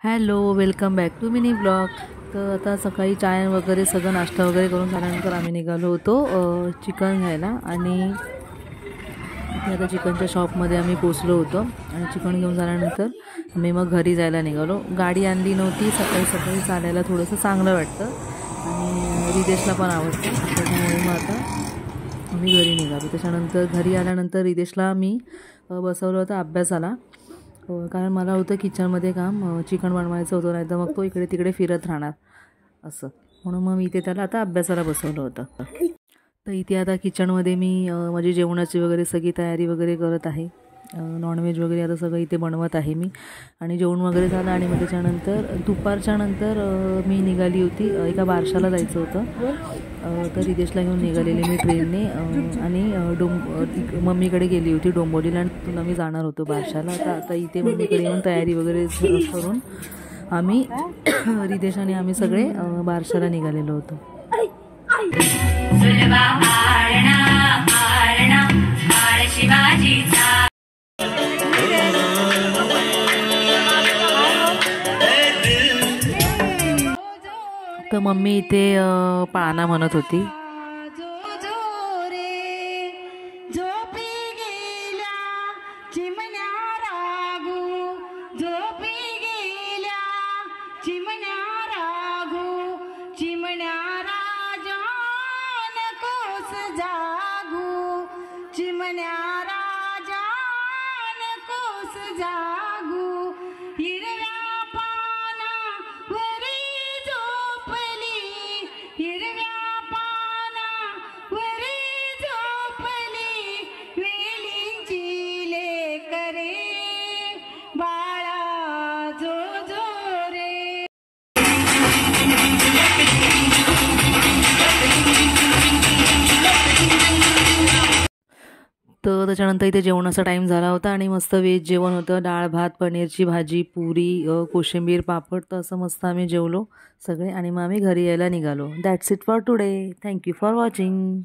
Hello, welcome back to mini blog. तर आता सकाळी चाय वगैरे सगळं नाश्ता वगैरे करून झाल्यानंतर आम्ही निघालो होतो चिकन घ्यायला. आणि इथे आता चिकनच्या शॉपमध्ये आम्ही पोचलो होतो आणि चिकन घेऊन झाल्यानंतर आम्ही मग घरी जायला निघालो. गाडी आणली नव्हती. सकाळी सकाळी चालायला थोडंसं चांगलं वाटतं आणि रिदेशला पण आवडतं, त्याच्यामुळे मग आता आम्ही घरी निघालो. त्याच्यानंतर घरी आल्यानंतर रिदेशला मी बसवलं होतं अभ्यासाला, कारण मला होतं किचनमध्ये काम, चिकन बनवायचं होतं, नाही तर मग तो इकडे तिकडे फिरत राहणार असं, म्हणून मग मी इथे त्याला आता अभ्यासाला बसवलं होतं. तर इथे आता किचनमध्ये मी माझी जेवणाची वगैरे सगळी तयारी वगैरे करत आहे. नॉनव्हेज वगैरे आता सगळं इथे बनवत आहे मी. आणि जेवण वगैरे झालं आणि मग त्याच्यानंतर दुपारच्या नंतर मी निघाली होती, एका बारशाला जायचं होतं. तर रिदेशला घेऊन निघालेली मी ट्रेनने आणि मम्मीकडे गेली होती डोंबिवलीला, आणि तिथून आम्ही जाणार होतो बारशाला. आता इथे मम्मीकडे येऊन तयारी वगैरे करून आम्ही रिदेश आणि आम्ही सगळे बारशाला निघालेलो होतो. तर मम्मी इथे पाळणा म्हणत होती. तर त्याच्यानंतर इथे जेवणाचा टाईम झाला होता आणि मस्त व्हेज जेवण होतं. डाळ भात, पनीरची भाजी, पुरी, कोशिंबीर, पापड. तर असं मस्त आम्ही जेवलो सगळे आणि मग आम्ही घरी यायला निघालो. That's it for today. Thank you for watching.